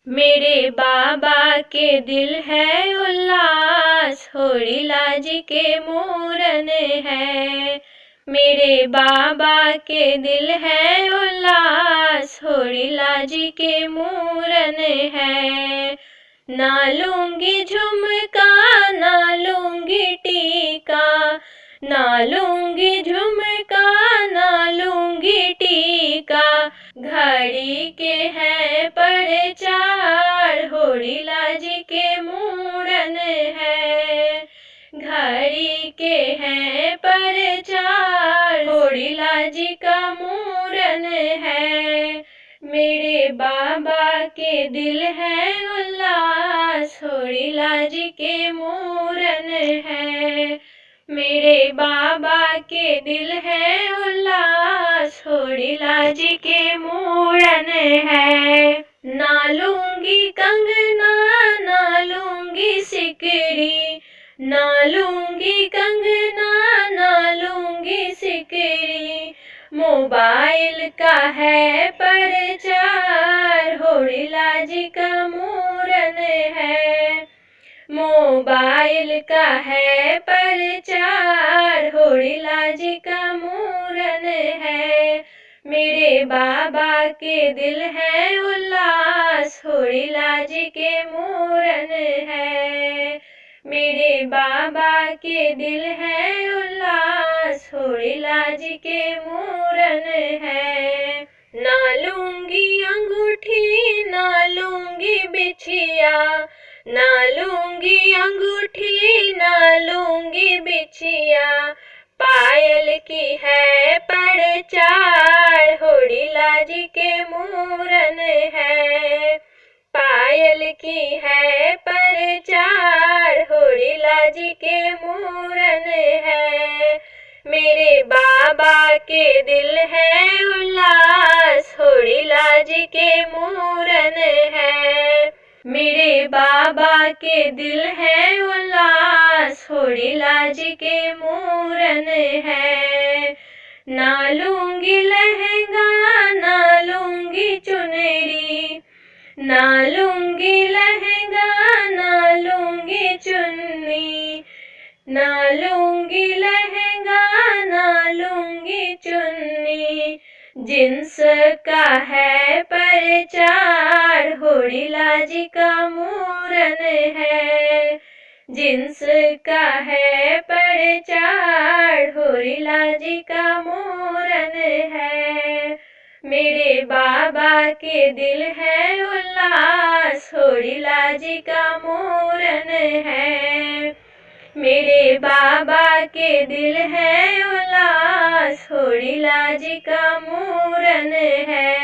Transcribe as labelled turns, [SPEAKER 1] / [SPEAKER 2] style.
[SPEAKER 1] मेरे बाबा के दिल है उल्लास, होड़ी लाजी के मूरन है। मेरे बाबा के दिल है उल्लास, होड़ी लाजी के मूरन है। ना लूंगी झुमका, ना लूंगी टीका, ना लूंगी झुमका, ना लूंगी टीका। घड़ी के हैं परचार, होड़ी लाजी के मूरन है। घड़ी के हैं परचार, होड़ी लाजी का मूरन है। मेरे बाबा के दिल है उल्लास, होड़ी लाजी के मूरन है। मेरे बाबा के दिल है उल्लास, होड़ी लाजी के मूरन है। ना लूंगी कंगना, ना लूंगी सिकड़ी, ना लूंगी कंगना, ना लूंगी सिकड़ी। मोबाइल का है परचार, होड़ी लाजी का मूरन है। मोबाइल का है परचार, होड़ी लाजी का मूरन है। मेरे बाबा के दिल है उल्लास, होड़ी लाजी के मूरन है। मेरे बाबा के दिल है उल्लास, होड़ी लाजी के मूरन है। ना लूंगी अंगूठी, ना लूंगी बिछिया, ना लूंगी अंगूठी, ना लूंगी बिछिया। पायल की है परचार, होड़ी लाजी के मूरन है। पायल की है परचार, होड़ी लाजी के मूरन है। मेरे बाबा के दिल है उल्लास, होड़ी लाजी के मूरन है। मेरे बाबा के दिल है उल्लास, होड़ी लाजी के मूरन है। ना लूंगी लहंगा, ना लूंगी चुनरी, ना लूंगी लहंगा, ना लूंगी चुन्नी। ना लूंगी लहंगा, ना लूंगी चुन्नी। जिन्स का है परचार, होड़ी लाजी का मूरन है। जिन्स का है परचार, होड़ी लाजी का मूरन है। मेरे बाबा के दिल है उल्लास, होड़ी लाजी का मूरन है। मेरे बाबा के दिल है उल्लास, होड़ी लाजी का मूरन है।